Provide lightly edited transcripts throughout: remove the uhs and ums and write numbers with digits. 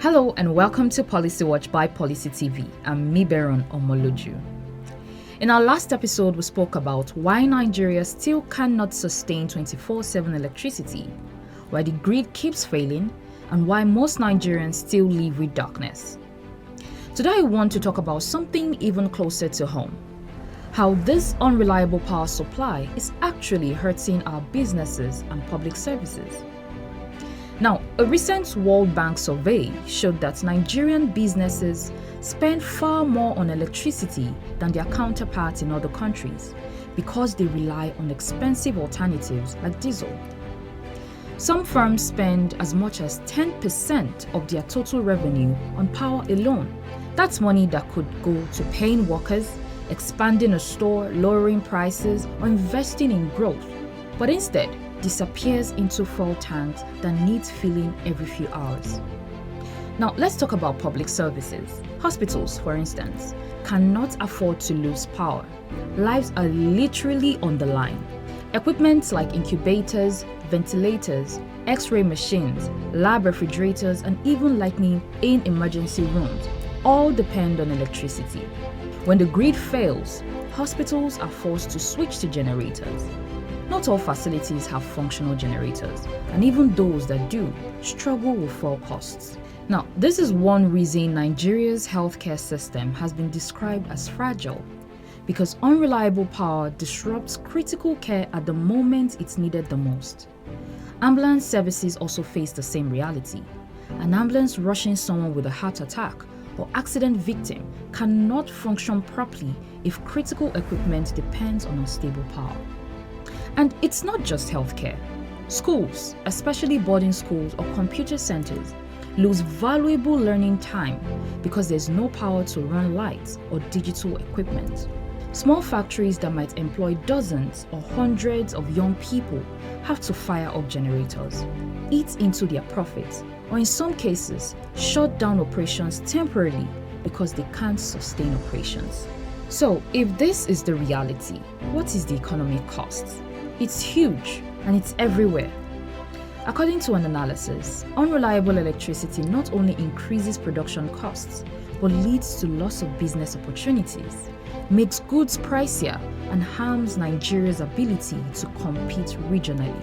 Hello and welcome to Policy Watch by PolicyTV. I'm Miberon Omoloju. In our last episode, we spoke about why Nigeria still cannot sustain 24/7 electricity, why the grid keeps failing, and why most Nigerians still live with darkness. Today, I want to talk about something even closer to home. How this unreliable power supply is actually hurting our businesses and public services. Now, a recent World Bank survey showed that Nigerian businesses spend far more on electricity than their counterparts in other countries because they rely on expensive alternatives like diesel. Some firms spend as much as 10% of their total revenue on power alone. That's money that could go to paying workers, expanding a store, lowering prices, or investing in growth, but instead disappears into fuel tanks that needs filling every few hours. Now, let's talk about public services. Hospitals, for instance, cannot afford to lose power. Lives are literally on the line. Equipment like incubators, ventilators, X-ray machines, lab refrigerators, and even lighting in emergency rooms all depend on electricity. When the grid fails, hospitals are forced to switch to generators. Not all facilities have functional generators, and even those that do struggle with fuel costs. Now, this is one reason Nigeria's healthcare system has been described as fragile, because unreliable power disrupts critical care at the moment it's needed the most. Ambulance services also face the same reality. An ambulance rushing someone with a heart attack or accident victim cannot function properly if critical equipment depends on unstable power. And it's not just healthcare. Schools, especially boarding schools or computer centers, lose valuable learning time because there's no power to run lights or digital equipment. Small factories that might employ dozens or hundreds of young people have to fire up generators, eat into their profits, or in some cases, shut down operations temporarily because they can't sustain operations. So, if this is the reality, what is the economic cost? It's huge and it's everywhere. According to an analysis, unreliable electricity not only increases production costs, but leads to loss of business opportunities, makes goods pricier, and harms Nigeria's ability to compete regionally.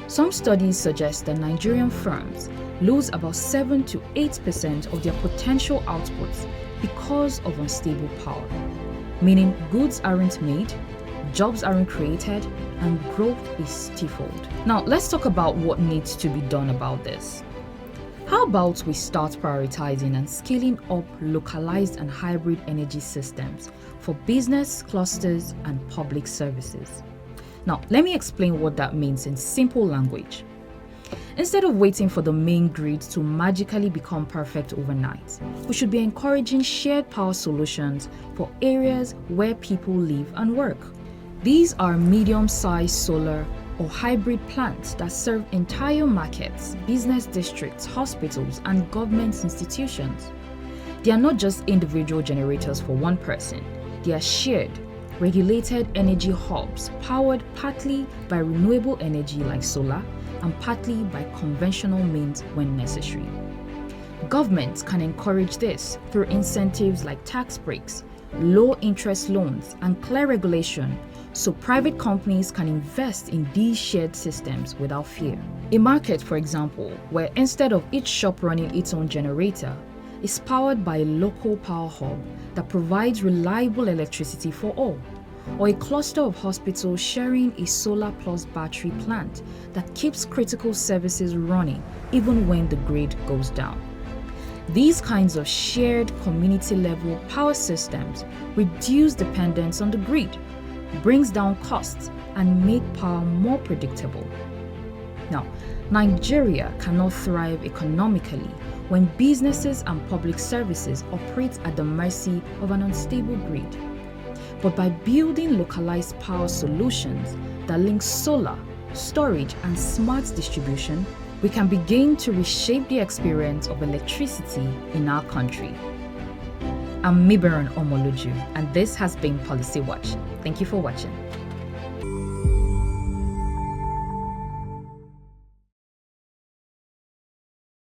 Some studies suggest that Nigerian firms lose about 7 to 8% of their potential outputs because of unstable power, meaning goods aren't made, jobs aren't created, and growth is stifled. Now, let's talk about what needs to be done about this. How about we start prioritizing and scaling up localized and hybrid energy systems for business, clusters, and public services? Now, let me explain what that means in simple language. Instead of waiting for the main grid to magically become perfect overnight, we should be encouraging shared power solutions for areas where people live and work. These are medium-sized solar or hybrid plants that serve entire markets, business districts, hospitals, and government institutions. They are not just individual generators for one person. They are shared, regulated energy hubs powered partly by renewable energy like solar and partly by conventional means when necessary. Governments can encourage this through incentives like tax breaks, low interest loans, and clear regulation so private companies can invest in these shared systems without fear. A market, for example, where instead of each shop running its own generator, is powered by a local power hub that provides reliable electricity for all, or a cluster of hospitals sharing a solar plus battery plant that keeps critical services running even when the grid goes down. These kinds of shared community-level power systems reduce dependence on the grid, brings down costs, and make power more predictable. Now, Nigeria cannot thrive economically when businesses and public services operate at the mercy of an unstable grid. But by building localized power solutions that link solar, storage, and smart distribution, we can begin to reshape the experience of electricity in our country. I'm Miberon Omoloju, and this has been Policy Watch. Thank you for watching.